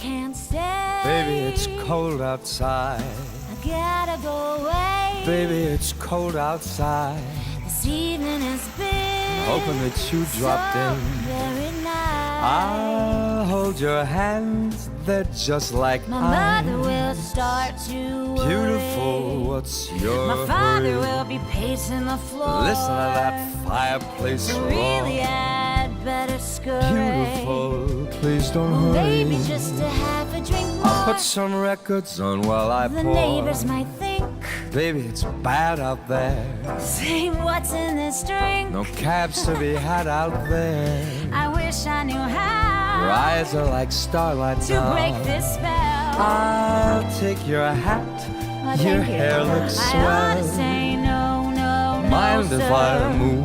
can't stay. Baby, it's cold outside. I gotta go away. Baby, it's cold outside. This evening has been Hoping that you dropped so in. very nice. I'll hold your hands, they're just like My ice. mother will start to worry. Beautiful, what's your My father hurry? will be pacing the floor. Listen to that fireplace So roar. really I'd better scurry. Beautiful, please don't Well, hurry. maybe just to have a drink more. I'll put some records on while I The pour. neighbors might think, Baby, it's bad out there. say what's in this drink. No cabs to be had out there. I wish I knew how Your eyes are like starlight to now. break this spell. I'll take your hat. Oh, Your thank you. hair looks I ought to swell. say no, no, no, Mind sir. if I move